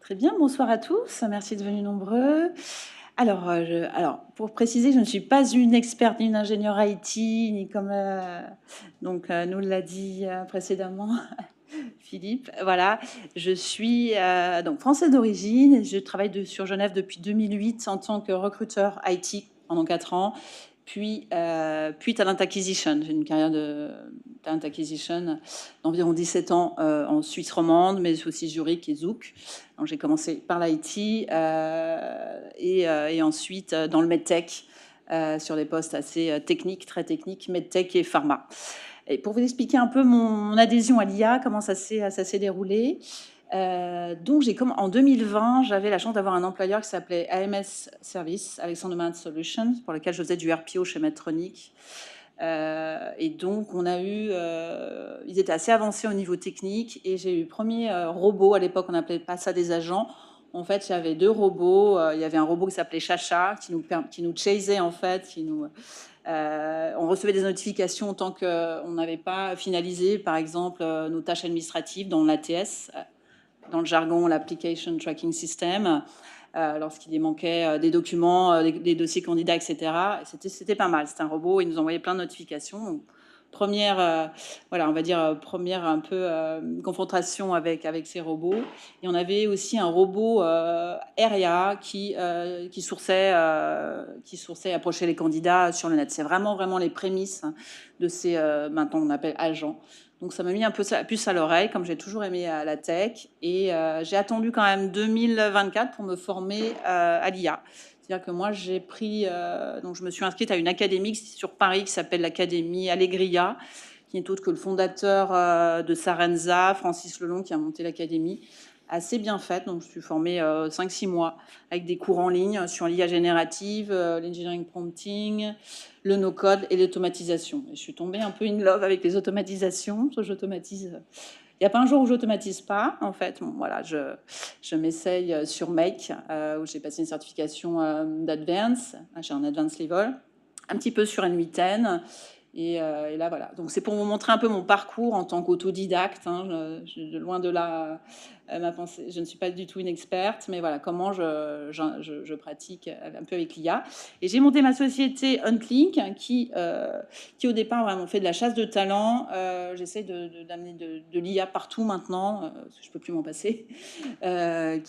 Très bien, bonsoir à tous, merci de venir nombreux. Alors, pour préciser, je ne suis pas une experte ni une ingénieure IT, ni comme nous l'a dit précédemment Philippe. Voilà, je suis donc française d'origine et je travaille sur Genève depuis 2008 en tant que recruteur IT pendant 4 ans. Puis Talent Acquisition. J'ai une carrière de Talent Acquisition d'environ 17 ans en Suisse romande, mais aussi Zurich et Zouk. Donc j'ai commencé par l'IT et ensuite dans le MedTech sur des postes assez techniques, très techniques, MedTech et pharma. Et pour vous expliquer un peu mon adhésion à l'IA, comment ça s'est déroulé. Donc en 2020, j'avais la chance d'avoir un employeur qui s'appelait AMS Service, Alexander Mann Solutions, pour lequel je faisais du RPO chez Medtronic. Et donc ils étaient assez avancés au niveau technique et j'ai eu le premier robot. À l'époque, on n'appelait pas ça des agents. En fait, j'avais 2 robots. Il y avait un robot qui s'appelait Chacha, qui nous chasait en fait, on recevait des notifications tant qu'on n'avait pas finalisé, par exemple, nos tâches administratives dans l'ATS, dans le jargon, l'Application Tracking System, lorsqu'il manquait des documents, des dossiers candidats, etc. C'était pas mal. C'était un robot, il nous envoyait plein de notifications. Donc, première un peu confrontation avec ces robots. Et on avait aussi un robot RIA qui sourçait approchait les candidats sur le net. C'est vraiment les prémices de ces, maintenant on appelle agents. Donc ça m'a mis un peu la puce à l'oreille, comme j'ai toujours aimé la tech. Et j'ai attendu quand même 2024 pour me former à l'IA. C'est-à-dire que moi, donc je me suis inscrite à une académie sur Paris qui s'appelle l'Académie Allegria, qui n'est autre que le fondateur de Sarenza, Francis Lelong, qui a monté l'académie. Assez bien faite, donc je suis formée 5-6 mois avec des cours en ligne sur l'IA générative, l'engineering prompting, le no-code et l'automatisation. Et je suis tombée un peu in love avec les automatisations, parce que j'automatise. Il n'y a pas un jour où j'automatise pas, en fait. Bon, voilà, je m'essaye sur Make, où j'ai passé une certification d'Advance. J'ai un Advanced Level. Un petit peu sur N8N. Et là, voilà. Donc, c'est pour vous montrer un peu mon parcours en tant qu'autodidacte. De loin de là, ma pensée. Je ne suis pas du tout une experte, mais voilà, comment je pratique un peu avec l'IA. Et j'ai monté ma société Huntlink, qui au départ vraiment fait de la chasse de talent. J'essaie d'amener de l'IA partout maintenant, parce que je ne peux plus m'en passer. Alors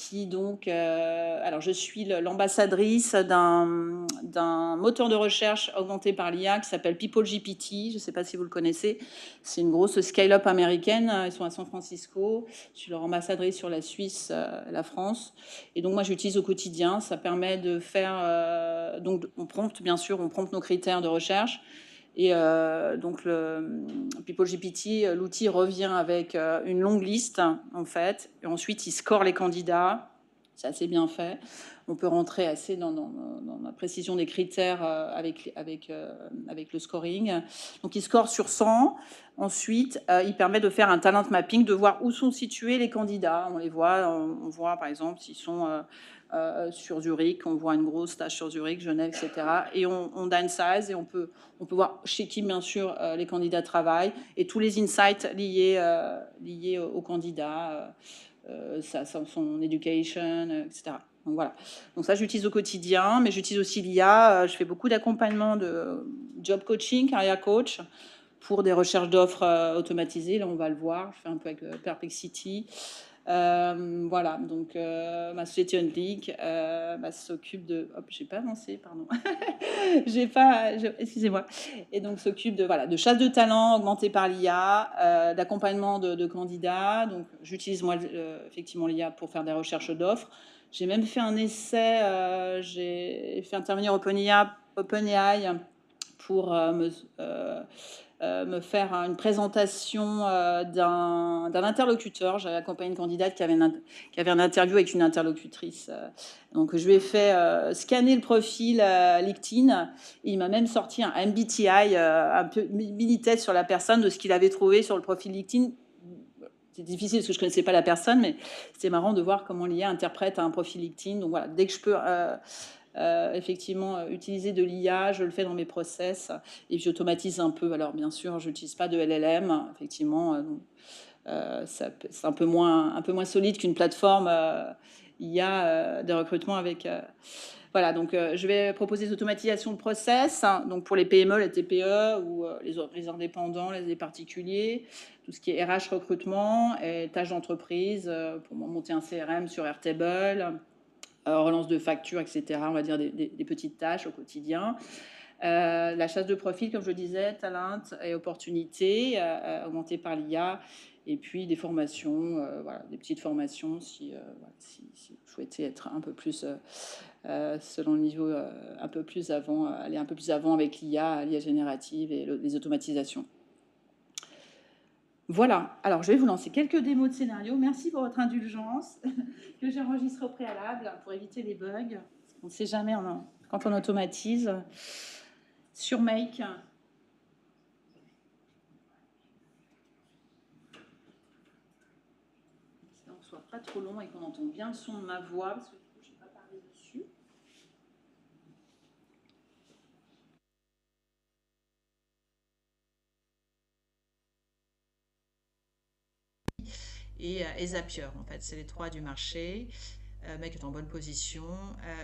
je suis l'ambassadrice d'un moteur de recherche augmenté par l'IA qui s'appelle PeopleGPT. Je ne sais pas si vous le connaissez. C'est une grosse scale-up américaine. Ils sont à San Francisco. Je suis leur ambassadrice sur la Suisse et la France. Et donc moi j'utilise au quotidien. Ça permet de faire donc on prompte bien sûr, on prompte nos critères de recherche. Et donc le PeopleGPT, l'outil revient avec une longue liste en fait. Et ensuite il score les candidats. C'est assez bien fait. On peut rentrer assez dans la précision des critères avec le scoring. Donc il score sur 100. Ensuite, il permet de faire un talent mapping, de voir où sont situés les candidats. On les voit, on voit par exemple s'ils sont sur Zurich, on voit une grosse tâche sur Zurich, Genève, etc. Et on downsize et on peut voir chez qui, bien sûr, les candidats travaillent et tous les insights liés aux candidats, son education, etc. Donc voilà. Donc ça, j'utilise au quotidien, mais j'utilise aussi l'IA. Je fais beaucoup d'accompagnement de job coaching, career coach, pour des recherches d'offres automatisées. Là, on va le voir. Je fais un peu avec Perplexity. Voilà, donc ma société Unleak s'occupe de... Hop, j'ai pas avancé, pardon. Excusez-moi. Et donc s'occupe de chasse de talent augmentée par l'IA, d'accompagnement de candidats. Donc j'utilise moi effectivement l'IA pour faire des recherches d'offres. J'ai même fait un essai, j'ai fait intervenir OpenAI pour me faire une présentation d'un interlocuteur. J'avais accompagné une candidate qui avait un interview avec une interlocutrice. Donc, je lui ai fait scanner le profil LinkedIn. Et il m'a même sorti un MBTI, un peu mini-test sur la personne de ce qu'il avait trouvé sur le profil LinkedIn. C'est difficile parce que je ne connaissais pas la personne, mais c'était marrant de voir comment l'IA interprète un profil LinkedIn. Donc, voilà, dès que je peux... effectivement utiliser de l'IA, je le fais dans mes process et j'automatise un peu. Alors bien sûr, je n'utilise pas de LLM, effectivement, c'est un peu moins solide qu'une plateforme il y a des recrutements avec... voilà, donc je vais proposer des automatisations de process, hein, donc pour les PME, les TPE ou les indépendants, les particuliers, tout ce qui est RH recrutement et tâches d'entreprise pour monter un CRM sur Airtable, relance de factures, etc. On va dire des petites tâches au quotidien. La chasse de profil, comme je le disais, talent et opportunités augmentées par l'IA. Et puis des formations, voilà, des petites formations si vous souhaitez être un peu plus, selon le niveau, un peu plus avant, aller un peu plus avant avec l'IA générative et les automatisations. Voilà, alors je vais vous lancer quelques démos de scénario. Merci pour votre indulgence que j'ai enregistré au préalable pour éviter les bugs. On ne sait jamais quand on automatise. Sur Make, on ne soit pas trop long et qu'on entende bien le son de ma voix, parce que du coup, je n'ai pas parlé dessus. Et Zapier, en fait, c'est les trois du marché. Make est en bonne position.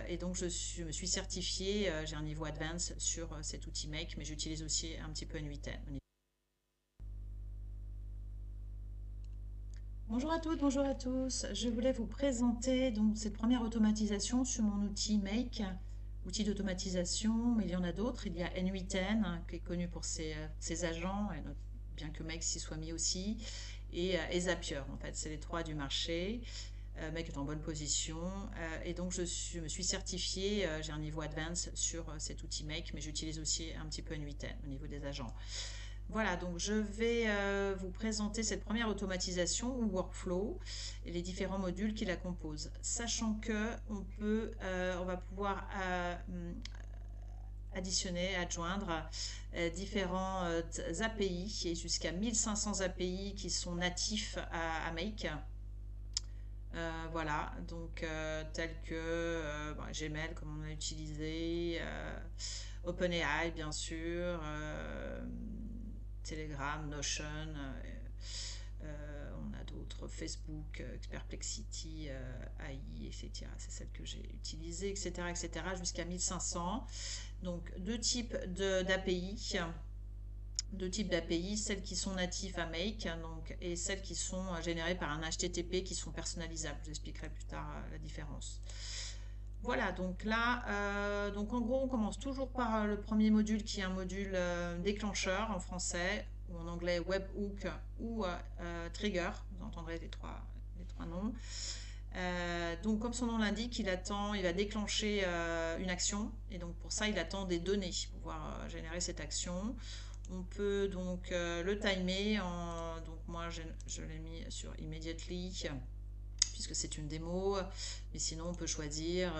Et donc, je me suis certifiée, j'ai un niveau advance sur cet outil Make, mais j'utilise aussi un petit peu N8N. Bonjour à toutes, bonjour à tous. Je voulais vous présenter donc cette première automatisation sur mon outil Make, outil d'automatisation, mais il y en a d'autres. Il y a N8N qui est connu pour ses agents, et bien que Make s'y soit mis aussi, et Zapier. En fait, c'est les trois du marché. Make est en bonne position. Et donc, je me suis certifiée, j'ai un niveau advance sur cet outil Make, mais j'utilise aussi un petit peu N8N au niveau des agents. Voilà, donc je vais vous présenter cette première automatisation ou workflow et les différents modules qui la composent. Sachant que on va pouvoir additionner, adjoindre différents API et jusqu'à 1500 API qui sont natifs à Make. Voilà, donc tels que Gmail comme on a utilisé, OpenAI bien sûr, Telegram, Notion, on a d'autres, Facebook, Perplexity, AI, etc. C'est celle que j'ai utilisée, etc., jusqu'à 1500. Donc deux types d'API. Deux types d'API, celles qui sont natives à Make donc, et celles qui sont générées par un HTTP qui sont personnalisables. Je vous expliquerai plus tard la différence. Voilà, donc là, donc en gros, on commence toujours par le premier module qui est un module déclencheur en français, ou en anglais webhook ou trigger. Vous entendrez les trois noms. Donc, comme son nom l'indique, il va déclencher une action, et donc pour ça, il attend des données pour pouvoir générer cette action. On peut donc le timer, donc moi je l'ai mis sur Immediately, puisque c'est une démo, mais sinon on peut choisir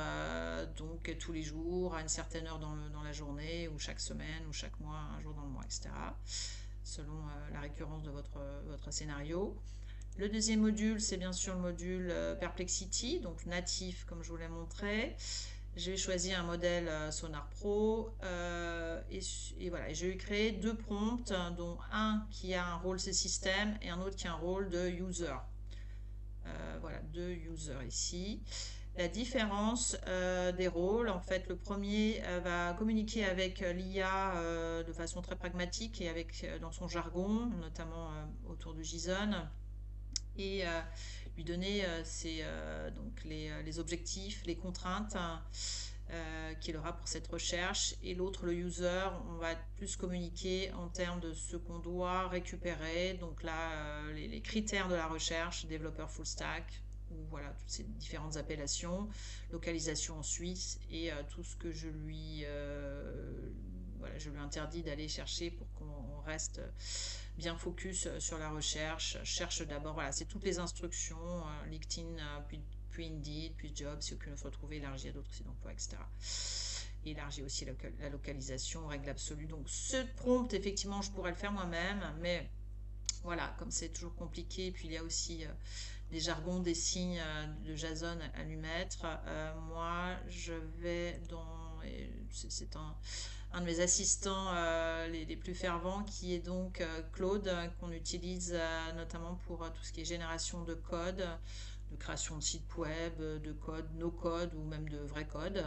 donc tous les jours, à une certaine heure dans la journée, ou chaque semaine, ou chaque mois, un jour dans le mois, etc. Selon la récurrence de votre scénario. Le deuxième module, c'est bien sûr le module Perplexity, donc natif comme je vous l'ai montré. J'ai choisi un modèle Sonar Pro et voilà, je vais créer deux prompts, dont un qui a un rôle système et un autre qui a un rôle de user. Voilà, deux users ici. La différence des rôles, en fait, le premier va communiquer avec l'IA de façon très pragmatique et dans son jargon, notamment autour de JSON, et lui donner donc les objectifs, les contraintes qu'il aura pour cette recherche. Et l'autre, le user, on va plus communiquer en termes de ce qu'on doit récupérer. Donc là, les critères de la recherche, développeur full stack, ou voilà, toutes ces différentes appellations, localisation en Suisse, et tout ce que je lui interdis d'aller chercher pour qu'on reste bien focus sur la recherche. Cherche d'abord, voilà, c'est toutes les instructions, LinkedIn, puis Indeed, puis Jobs, si aucune offre retrouvée, élargie à d'autres sites d'emploi, etc. Et élargit aussi la localisation, règle absolue. Donc ce prompt, effectivement, je pourrais le faire moi-même, mais voilà, comme c'est toujours compliqué, puis il y a aussi des jargons, des signes de JSON à lui mettre. Moi, je vais c'est un de mes assistants les plus fervents, qui est donc Claude, qu'on utilise notamment pour tout ce qui est génération de code. de création de sites web, de code, no code ou même de vrai code.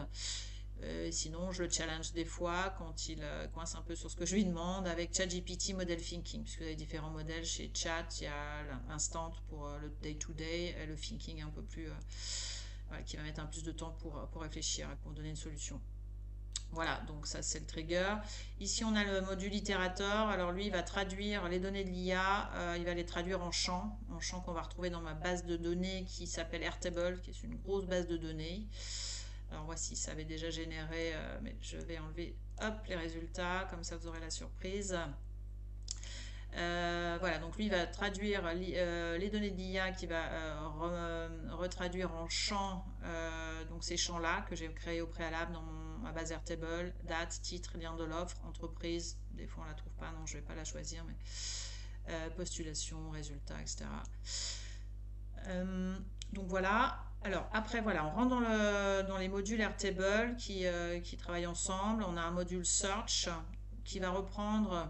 Sinon, je le challenge des fois quand il coince un peu sur ce que je lui demande avec ChatGPT Model Thinking, puisque vous avez différents modèles chez Chat. Il y a l'instant pour le day-to-day, et le thinking un peu plus, voilà, qui va mettre un plus de temps pour réfléchir et pour donner une solution. Voilà, donc ça c'est le trigger. Ici on a le module itérateur. Alors lui il va traduire les données de l'IA, il va les traduire en champs qu'on va retrouver dans ma base de données qui s'appelle Airtable, qui est une grosse base de données. Alors voici, ça avait déjà généré, mais je vais enlever hop, les résultats, comme ça vous aurez la surprise. Voilà, donc lui il va traduire les données de l'IA qui va retraduire en champs, donc ces champs-là que j'ai créés au préalable dans ma base Airtable, date, titre, lien de l'offre, entreprise, des fois on la trouve pas, non je vais pas la choisir, mais postulation, résultats, etc. Donc voilà. Alors après voilà, on rentre dans les modules Airtable qui travaillent ensemble. On a un module Search qui va reprendre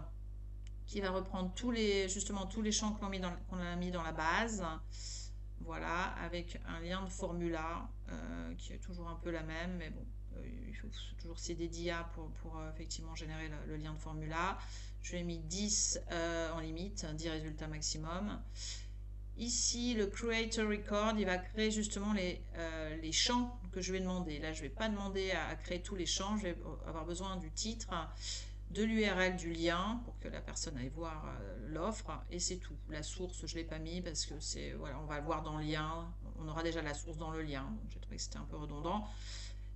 justement tous les champs qu'on a mis dans la base. Voilà, avec un lien de formula qui est toujours un peu la même, mais bon, il faut toujours céder d'IA pour effectivement générer le lien de formula. Je lui ai mis 10 en limite, 10 résultats maximum. Ici, le Creator Record, il va créer justement les champs que je vais demander. Là, je ne vais pas demander à créer tous les champs, je vais avoir besoin du titre, de l'URL du lien pour que la personne aille voir l'offre, et c'est tout. La source, je ne l'ai pas mis parce que c'est, voilà, on va le voir dans le lien, on aura déjà la source dans le lien, donc j'ai trouvé que c'était un peu redondant.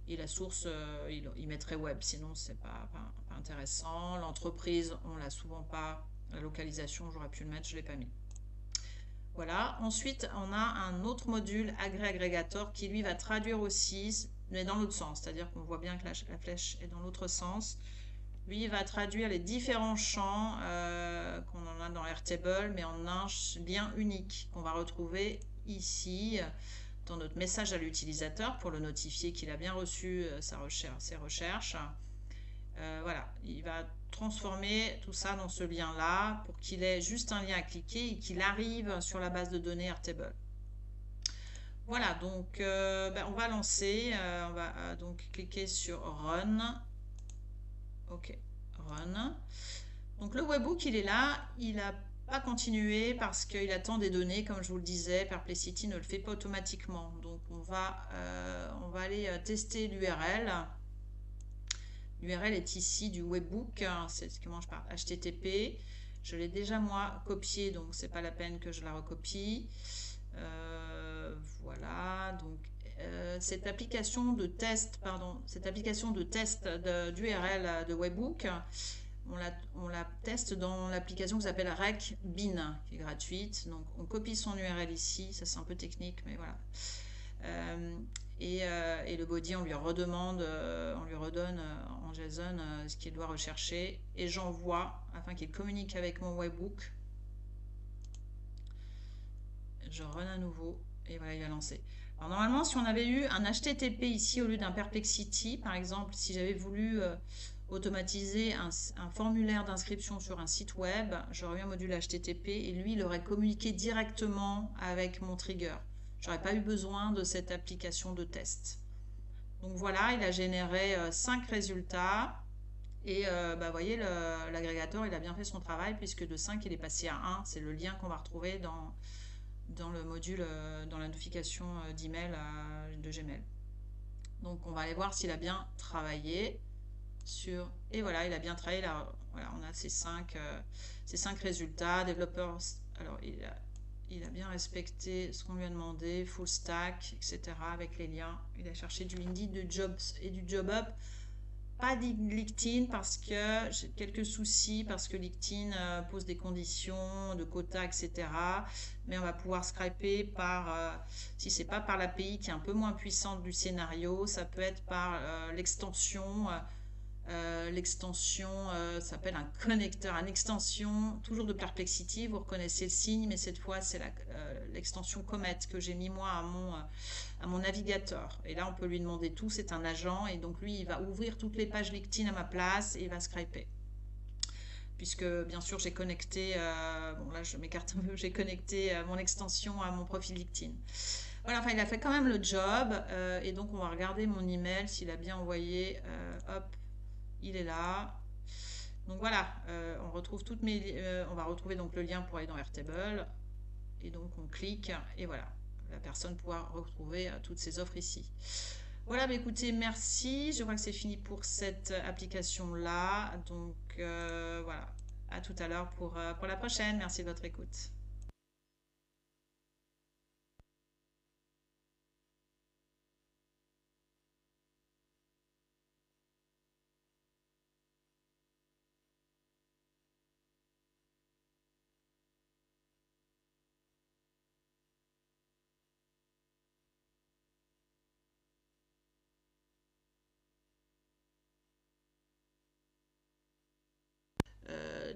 Et la source, il mettrait web, sinon c'est pas intéressant. L'entreprise, on l'a souvent pas. La localisation, j'aurais pu le mettre, je ne l'ai pas mis. Voilà. Ensuite, on a un autre module Agréggator qui lui va traduire aussi, mais dans l'autre sens. C'est-à-dire qu'on voit bien que la flèche est dans l'autre sens. Lui, il va traduire les différents champs qu'on en a dans Airtable, mais en un lien unique qu'on va retrouver ici dans notre message à l'utilisateur pour le notifier qu'il a bien reçu ses recherches. Voilà, il va transformer tout ça dans ce lien-là pour qu'il ait juste un lien à cliquer et qu'il arrive sur la base de données Airtable. Voilà, donc on va lancer, on va donc cliquer sur Run. Ok, Run. Donc le webhook, il est là, il n'a pas continué parce qu'il attend des données, comme je vous le disais, Perplexity ne le fait pas automatiquement. Donc on va aller tester l'URL. L'URL est ici du webhook, c'est ce que moi je parle, HTTP. Je l'ai déjà moi copié, donc c'est pas la peine que je la recopie. Voilà, donc cette application de test, d'URL de webhook, on la teste dans l'application qui s'appelle RecBean, qui est gratuite. Donc on copie son URL ici, ça c'est un peu technique, mais voilà. Et le body, on lui redonne en JSON ce qu'il doit rechercher, et j'envoie afin qu'il communique avec mon webhook. Je run à nouveau et voilà, il va lancer. Alors normalement, si on avait eu un HTTP ici au lieu d'un Perplexity, par exemple, si j'avais voulu automatiser un formulaire d'inscription sur un site web, j'aurais eu un module HTTP et lui, il aurait communiqué directement avec mon trigger. J'aurais pas eu besoin de cette application de test. Donc voilà, il a généré 5 résultats. Et vous voyez, l'agrégateur, il a bien fait son travail puisque de 5, il est passé à 1. C'est le lien qu'on va retrouver dans le module, dans la notification d'email de Gmail. Donc on va aller voir s'il a bien travaillé sur... Et voilà, il a bien travaillé. Là, voilà, on a ces 5 résultats. Développeurs, alors il a bien respecté ce qu'on lui a demandé, full stack, etc. avec les liens. Il a cherché du Indeed, du Jobs et du JobUp. Pas de LinkedIn parce que j'ai quelques soucis, parce que LinkedIn pose des conditions de quotas, etc. Mais on va pouvoir scraper par, si c'est pas par l'API qui est un peu moins puissante du scénario, ça peut être par l'extension. L'extension s'appelle un connecteur, une extension toujours de Perplexity, vous reconnaissez le signe, mais cette fois c'est l'extension Comet que j'ai mis moi à mon navigateur, et là on peut lui demander tout, c'est un agent, et donc lui il va ouvrir toutes les pages LinkedIn à ma place et il va scraper, puisque bien sûr j'ai connecté, bon là je m'écarte un peu, j'ai connecté mon extension à mon profil LinkedIn. Voilà, enfin, il a fait quand même le job. Et donc, on va regarder mon email s'il a bien envoyé. Hop, il est là. Donc voilà, on retrouve on va retrouver donc le lien pour aller dans Airtable. Et donc, on clique et voilà, la personne pourra retrouver toutes ses offres ici. Voilà, bah écoutez, merci. Je crois que c'est fini pour cette application-là. Donc voilà, à tout à l'heure pour la prochaine. Merci de votre écoute.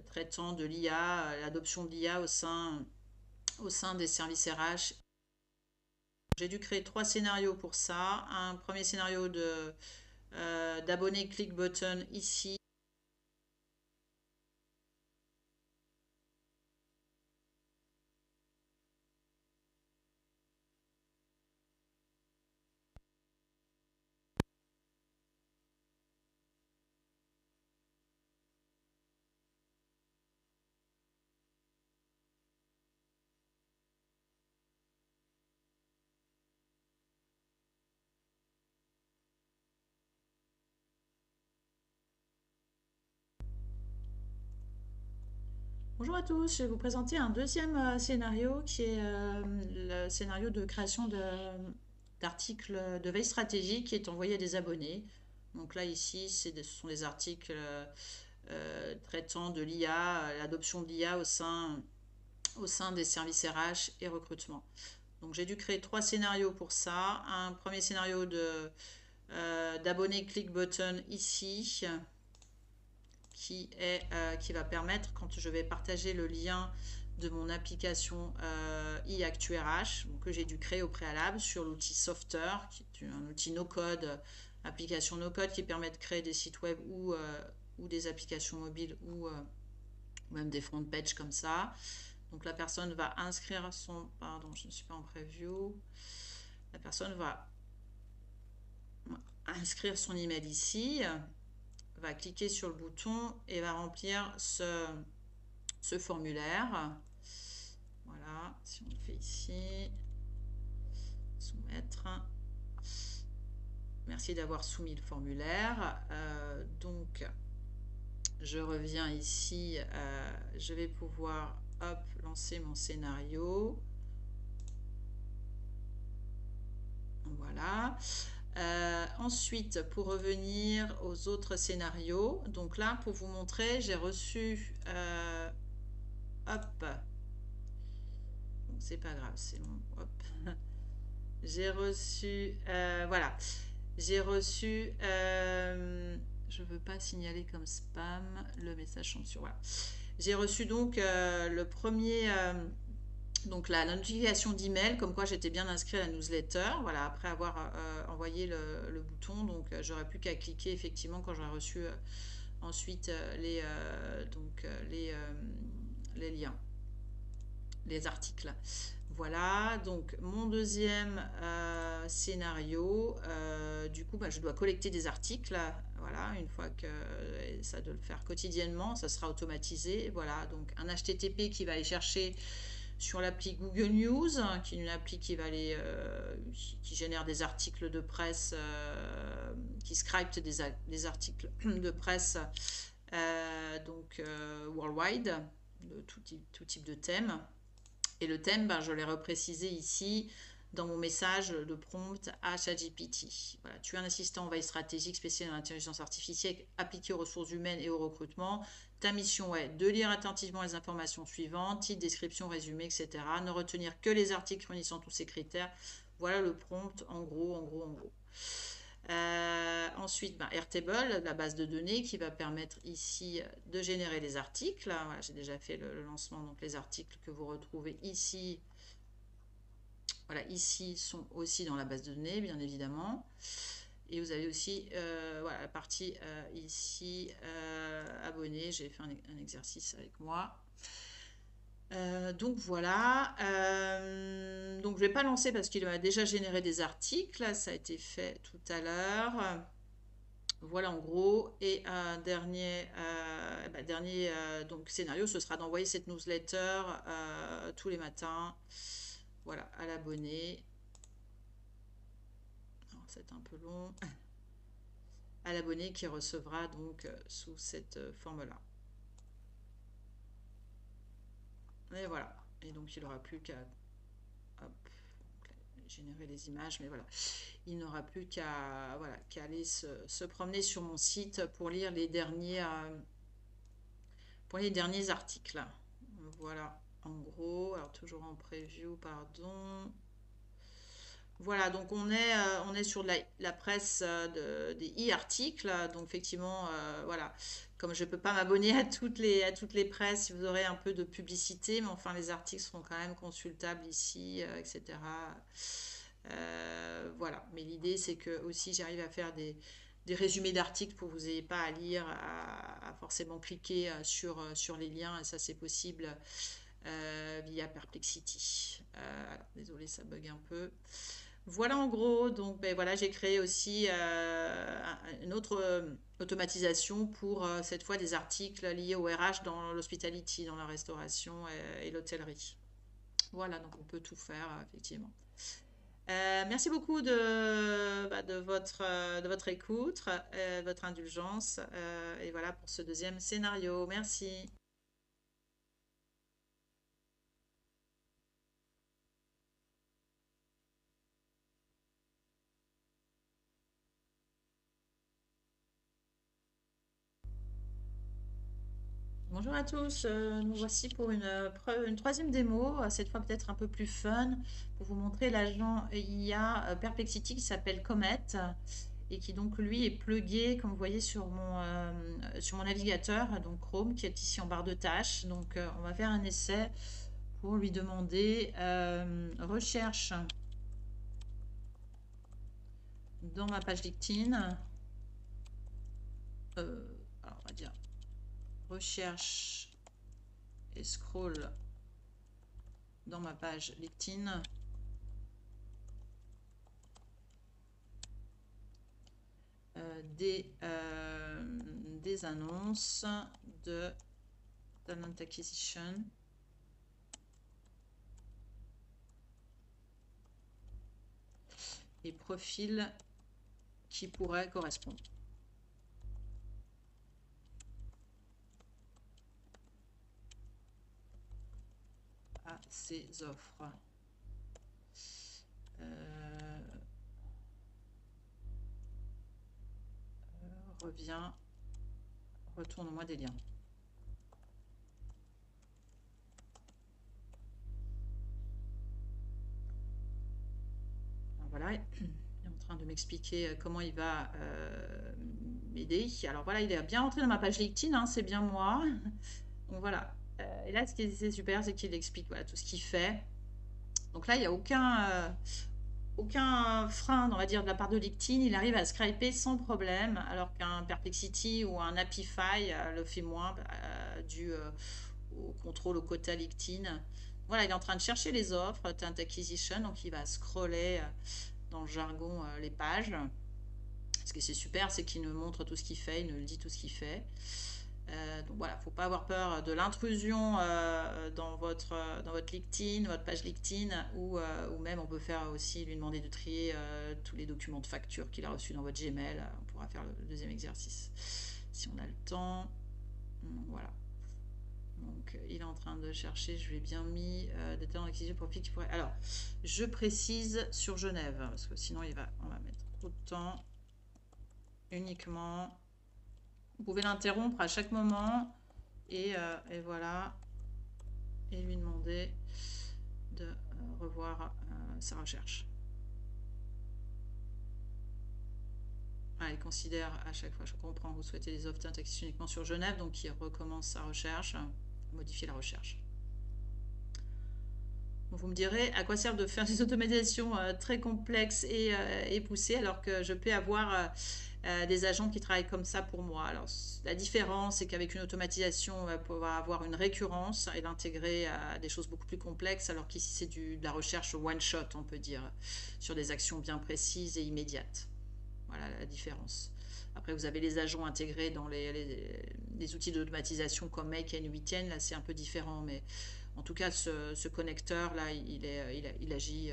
Traitant de l'IA, l'adoption de l'IA au sein des services RH. J'ai dû créer 3 scénarios pour ça. Un premier scénario d'abonné click button ici. Bonjour à tous, je vais vous présenter un deuxième scénario qui est le scénario de création d'articles de veille stratégique qui est envoyé à des abonnés. Donc là ici, ce sont des articles traitant de l'IA, l'adoption de l'IA au sein des services RH et recrutement. Donc j'ai dû créer 3 scénarios pour ça. Un premier scénario d'abonné click button ici qui va permettre, quand je vais partager le lien de mon application iActuRH que j'ai dû créer au préalable sur l'outil Softer, qui est un outil no-code, application no-code qui permet de créer des sites web ou des applications mobiles ou même des front pages comme ça. Donc la personne va inscrire son... Pardon, je ne suis pas en preview. La personne va inscrire son email ici, va cliquer sur le bouton et va remplir ce formulaire. Voilà, si on le fait ici, soumettre. Merci d'avoir soumis le formulaire. Donc, je reviens ici. Je vais pouvoir, hop, lancer mon scénario. Voilà. Ensuite, pour revenir aux autres scénarios, donc là, pour vous montrer, j'ai reçu, hop, c'est pas grave, c'est bon, hop, j'ai reçu, voilà, j'ai reçu, je veux pas signaler comme spam, le message tombe sur, voilà, j'ai reçu donc le premier... donc la notification d'email comme quoi j'étais bien inscrit à la newsletter, voilà, après avoir envoyé le bouton. Donc j'aurais plus qu'à cliquer effectivement quand j'aurai reçu ensuite les liens, les articles. Voilà, donc mon deuxième scénario, du coup je dois collecter des articles, voilà, une fois que ça doit le faire quotidiennement, ça sera automatisé. Voilà, donc un HTTP qui va aller chercher sur l'appli Google News, qui est une appli qui va aller, qui génère des articles de presse, qui script des articles de presse worldwide, de tout type de thème. Et le thème, je l'ai reprécisé ici dans mon message de prompt à ChatGPT. Voilà, tu es un assistant en veille stratégique spécialisé dans l'intelligence artificielle appliquée aux ressources humaines et au recrutement. Ta mission est de lire attentivement les informations suivantes, titre, description, résumé, etc. Ne retenir que les articles fournissant tous ces critères. Voilà le prompt en gros. Ensuite, Airtable, la base de données qui va permettre ici de générer les articles. Voilà, j'ai déjà fait le lancement, donc les articles que vous retrouvez ici. Voilà, ici sont aussi dans la base de données, bien évidemment. Et vous avez aussi voilà, la partie ici, abonnés. J'ai fait un exercice avec moi. Donc voilà. Donc, je vais pas lancer parce qu'il a déjà généré des articles. Ça a été fait tout à l'heure. Voilà en gros. Et un dernier donc, scénario, ce sera d'envoyer cette newsletter tous les matins. Voilà, à l'abonné. C'est un peu long. À l'abonné qui recevra donc sous cette forme-là. Et voilà. Et donc, il n'aura plus qu'à générer les images, mais voilà. Il n'aura plus qu'à voilà, aller se promener sur mon site pour lire les derniers articles. Voilà, en gros. Alors, toujours en preview, pardon. Voilà, donc on est sur la presse des e-articles. Donc effectivement, voilà, comme je ne peux pas m'abonner à toutes les presses, vous aurez un peu de publicité, mais enfin les articles seront quand même consultables ici, etc. Voilà, mais l'idée c'est que aussi j'arrive à faire des résumés d'articles pour que vous n'ayez pas à lire, à forcément cliquer sur les liens, et ça c'est possible via Perplexity. Alors, désolé, ça bug un peu. Voilà en gros, donc ben, voilà, j'ai créé aussi une autre automatisation pour cette fois des articles liés au RH dans l'hospitality, dans la restauration et l'hôtellerie. Voilà, donc on peut tout faire effectivement. Merci beaucoup de votre écoute, de votre indulgence. Et voilà pour ce deuxième scénario. Merci. Bonjour à tous, nous voici pour une troisième démo, cette fois peut-être un peu plus fun, pour vous montrer l'agent IA Perplexity qui s'appelle Comet et qui donc lui est plugué, comme vous voyez sur mon navigateur, donc Chrome, qui est ici en barre de tâches. Donc on va faire un essai pour lui demander recherche dans ma page LinkedIn. Alors on va dire recherche et scroll dans ma page LinkedIn. Des annonces de talent acquisition. Et profils qui pourraient correspondre à ces offres. Reviens, retourne-moi des liens. Alors voilà, il est en train de m'expliquer comment il va m'aider. Alors voilà, il est bien rentré dans ma page LinkedIn, hein, c'est bien moi. Donc voilà. Et là, ce qui est super, c'est qu'il explique voilà, tout ce qu'il fait. Donc là, il n'y a aucun frein, on va dire, de la part de LinkedIn. Il arrive à scraper sans problème, alors qu'un Perplexity ou un Apify le fait moins dû au contrôle, au quota LinkedIn. Voilà, il est en train de chercher les offres, Talent Acquisition, donc il va scroller dans le jargon les pages. Ce qui est super, c'est qu'il nous montre tout ce qu'il fait, il nous dit tout ce qu'il fait. Donc voilà, il ne faut pas avoir peur de l'intrusion dans votre LinkedIn, votre page LinkedIn, ou même on peut faire aussi lui demander de trier tous les documents de facture qu'il a reçus dans votre Gmail. On pourra faire le deuxième exercice si on a le temps. Voilà. Donc il est en train de chercher, je lui ai bien mis des talents d'acquisition de profil qui pourrait. Alors, je précise sur Genève, parce que sinon on va mettre trop de temps. Uniquement. Vous pouvez l'interrompre à chaque moment et voilà, et lui demander de revoir sa recherche. Voilà, il considère à chaque fois, je comprends, vous souhaitez les offres d'acquisition uniquement sur Genève, donc il recommence sa recherche, modifier la recherche. Donc, vous me direz à quoi sert de faire des automatisations très complexes et poussées alors que je peux avoir des agents qui travaillent comme ça pour moi. Alors, la différence, c'est qu'avec une automatisation, on va pouvoir avoir une récurrence et l'intégrer à des choses beaucoup plus complexes, alors qu'ici, c'est de la recherche one-shot, on peut dire, sur des actions bien précises et immédiates. Voilà la différence. Après, vous avez les agents intégrés dans les outils d'automatisation comme Make et N8N. Là, c'est un peu différent, mais en tout cas, ce connecteur-là, il agit,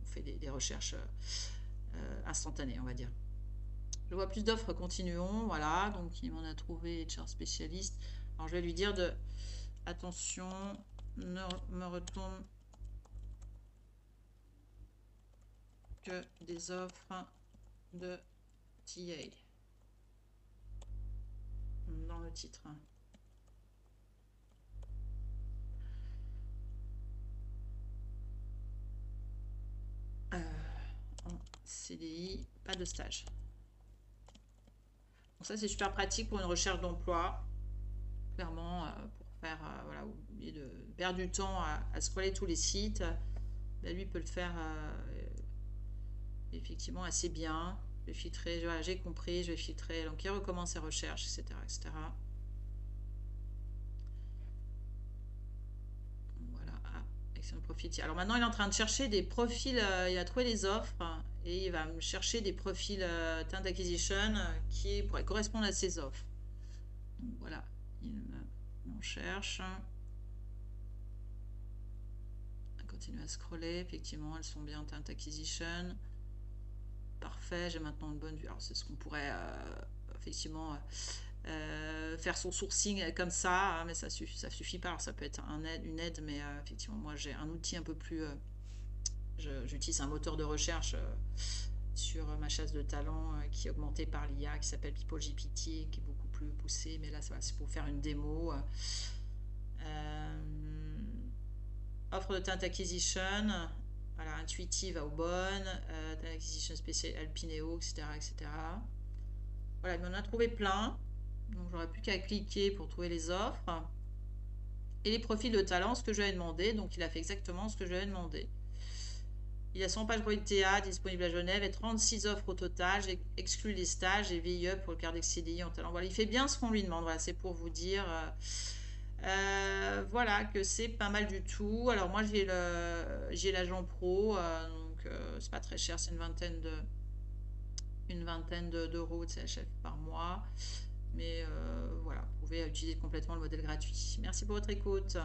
on fait des recherches instantanées, on va dire. Je vois plus d'offres, continuons. Voilà, donc il m'en a trouvé HR spécialiste. Alors, je vais lui dire de... Attention, ne me retourne que des offres de TA dans le titre. En CDI, pas de stage. Donc ça, c'est super pratique pour une recherche d'emploi, clairement, pour faire, voilà, oublier de perdre du temps à scroller tous les sites. Ben, lui peut le faire effectivement assez bien. Je vais filtrer, voilà, j'ai compris, je vais filtrer. Donc il recommence ses recherches, etc., etc. Voilà, excellent profil. Alors maintenant, il est en train de chercher des profils, il a trouvé les offres et il va me chercher des profils talent acquisition qui pourraient correspondre à ces offres. Donc voilà, il m'en cherche. On continue à scroller, effectivement, elles sont bien talent acquisition. Parfait, j'ai maintenant une bonne vue. Alors c'est ce qu'on pourrait effectivement faire son sourcing comme ça, hein, mais ça suffit pas. Alors ça peut être une aide, mais effectivement, moi j'ai un outil un peu plus... j'utilise un moteur de recherche sur ma chasse de talent qui est augmenté par l'IA, qui s'appelle PeopleGPT, qui est beaucoup plus poussé, mais là c'est pour faire une démo. Offre de talent acquisition, voilà, intuitive à Aubonne, talent acquisition spécial Alpineo, etc., etc. Voilà, il m'en a trouvé plein, donc j'aurais plus qu'à cliquer pour trouver les offres. Et les profils de talent, ce que je lui ai demandé, donc il a fait exactement ce que je lui ai demandé. Il a 100 pages pour TA disponible à Genève et 36 offres au total. J'ai exclu les stages et VIE pour le carnet CDI en talent. Voilà, il fait bien ce qu'on lui demande. Voilà, c'est pour vous dire voilà, que c'est pas mal du tout. Alors moi, j'ai l'agent pro, donc c'est pas très cher, c'est une vingtaine d'euros de CHF par mois. Mais voilà, vous pouvez utiliser complètement le modèle gratuit. Merci pour votre écoute.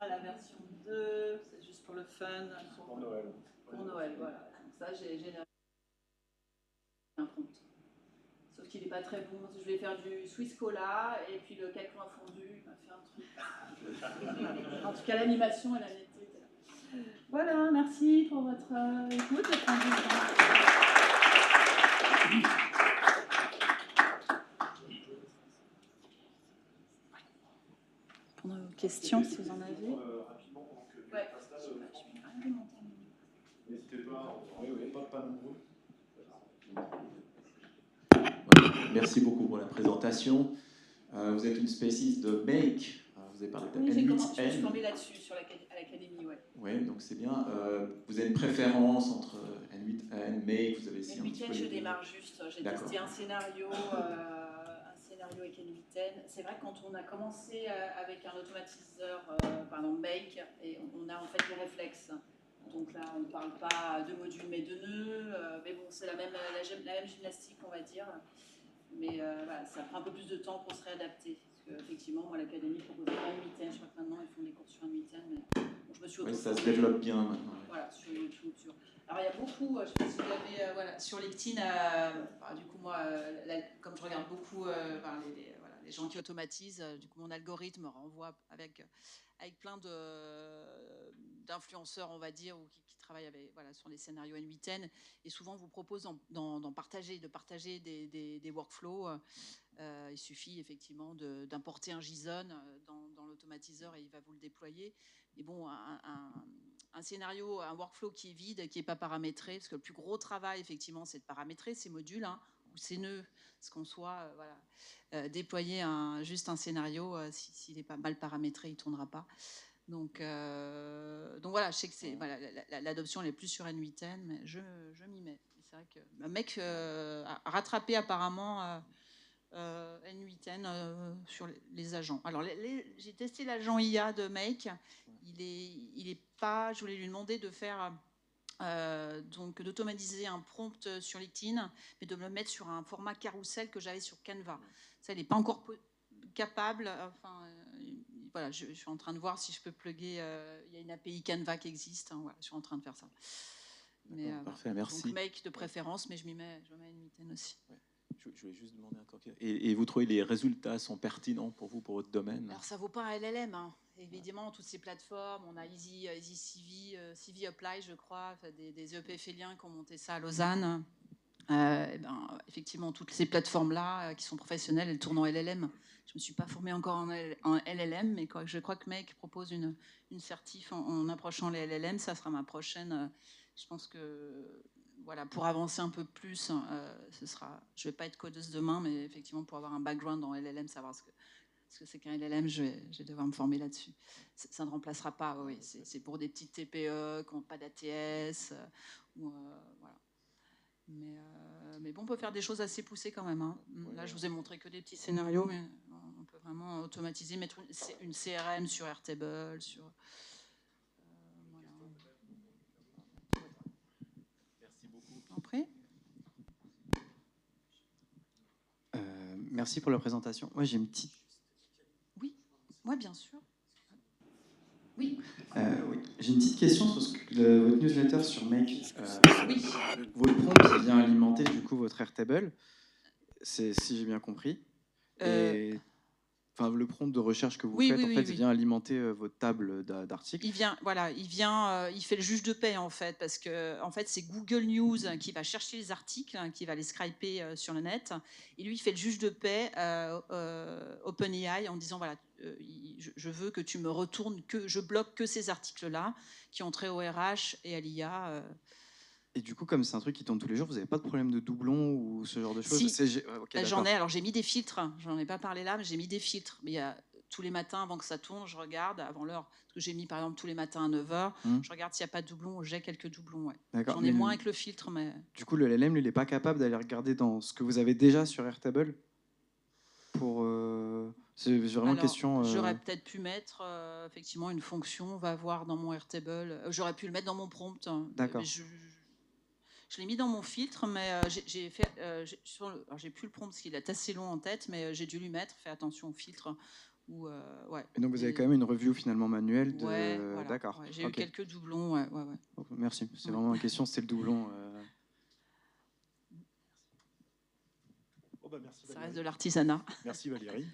La version 2, c'est juste pour le fun. Pour Noël. Pour Noël, voilà. Donc ça, j'ai généré un prompt. Sauf qu'il n'est pas très bon. Je vais faire du Swiss Cola et puis le cacao fondu, il m'a fait un truc. En tout cas, l'animation et la netteté. Voilà, merci pour votre écoute. Pour nos questions, si vous en avez. Ouais. N'hésitez pas, pas nombreux. Merci beaucoup pour la présentation. Vous êtes une spécialiste de Make. Vous avez parlé de N8N. Je suis tombée là-dessus à l'académie, ouais. Oui, donc c'est bien. Vous avez une préférence entre N8N, Make, vous avez essayé un petit peu. Je démarre juste. J'ai testé un scénario avec N8N. C'est vrai que quand on a commencé avec un automatiseur, Make, et on a en fait les réflexes. Donc là, on ne parle pas de modules mais de nœuds. Mais bon, c'est la même gymnastique, on va dire. Mais voilà, ça prend un peu plus de temps pour se réadapter. Parce qu'effectivement, moi, l'académie propose pas N8N. Je crois que maintenant, ils font des cours sur N8N. Mais bon, je me suis ça se développe bien maintenant. Voilà, sur YouTube. Alors, il y a beaucoup, je ne sais pas si vous avez, voilà, sur LinkedIn, du coup, moi, comme je regarde beaucoup les gens qui automatisent, du coup, mon algorithme renvoie avec plein d'influenceurs, on va dire, ou qui travaillent avec, voilà, sur les scénarios N8N, et souvent vous propose de partager des workflows. Il suffit effectivement d'importer un JSON dans l'automatiseur et il va vous le déployer. Mais bon, un un scénario, un workflow qui est vide, qui n'est pas paramétré, parce que le plus gros travail, effectivement, c'est de paramétrer ces modules, hein, ou ces nœuds, ce qu'on soit, voilà, déployer juste un scénario, s'il n'est pas mal paramétré, il ne tournera pas. Donc voilà, je sais que voilà, l'adoption elle est plus sur N8N, mais je m'y mets. C'est vrai que le mec a rattrapé apparemment N8N sur les agents. Alors j'ai testé l'agent IA de Make. Il est pas. Je voulais lui demander de faire donc d'automatiser un prompt sur LinkedIn, mais de me le mettre sur un format carrousel que j'avais sur Canva. Ça, il n'est pas encore capable. Enfin, voilà, je suis en train de voir si je peux plugger. Il y a une API Canva qui existe. Hein, voilà, je suis en train de faire ça. Mais, parfait, merci. Donc Make de préférence, mais je mets N8N aussi. Ouais. Je voulais juste demander encore. Et vous trouvez les résultats sont pertinents pour vous, pour votre domaine? Alors ça vaut pas un LLM. Hein. Évidemment, toutes ces plateformes, on a Easy CV Apply, je crois, des EPFliens qui ont monté ça à Lausanne. Effectivement, toutes ces plateformes-là qui sont professionnelles, elles tournent en LLM. Je ne me suis pas formée encore en LLM, mais je crois que Make propose une certif en approchant les LLM. Ça sera ma prochaine. Je pense que voilà, pour avancer un peu plus, je ne vais pas être codeuse demain, mais effectivement, pour avoir un background en LLM, savoir ce que c'est qu'un LLM, je vais devoir me former là-dessus. Ça ne remplacera pas, oui. C'est pour des petites TPE qui n'ont pas d'ATS. Voilà. Mais bon, on peut faire des choses assez poussées quand même. Hein. Là, je vous ai montré que des petits scénarios, mais on peut vraiment automatiser, mettre une CRM sur Airtable, sur... voilà. Merci beaucoup. En prêt ? Merci pour la présentation. Moi, j'ai une petite... Oui, bien sûr. Oui. J'ai une petite question sur votre newsletter sur Make. Oui. Votre prompt vient alimenter du coup votre Airtable, si j'ai bien compris. Et enfin, le prompt de recherche que vous faites, il vient alimenter votre table d'articles. Il fait le juge de paix en fait, parce que en fait c'est Google News qui va chercher les articles, qui va les scraper sur le net, et lui il fait le juge de paix OpenAI en disant voilà, je veux que tu me retournes je bloque que ces articles-là qui ont trait au RH et à l'IA. Et du coup, comme c'est un truc qui tourne tous les jours, vous n'avez pas de problème de doublons ou ce genre de choses? Si, j'en ai. Alors j'ai mis des filtres. J'en ai pas parlé là, mais j'ai mis des filtres. Mais il y a tous les matins avant que ça tourne, je regarde avant l'heure. Parce que j'ai mis par exemple tous les matins à 9h. Je regarde s'il n'y a pas de doublons. J'ai quelques doublons. Ouais. J'en ai moins avec le filtre, mais. Du coup, le LLM, lui, il n'est pas capable d'aller regarder dans ce que vous avez déjà sur Airtable pour. C'est vraiment une question. J'aurais peut-être pu mettre effectivement une fonction. On va voir dans mon Airtable. J'aurais pu le mettre dans mon prompt. D'accord. Je l'ai mis dans mon filtre, mais j'ai plus le prompt parce qu'il est assez long en tête, mais j'ai dû lui mettre. Fais attention au filtre. Ouais. Et donc vous avez quand même une review finalement manuelle de. Ouais, voilà. D'accord. Ouais, j'ai eu quelques doublons. Ouais. Merci. C'est vraiment une question. C'était le doublon. Merci, ça reste de l'artisanat. Merci Valérie.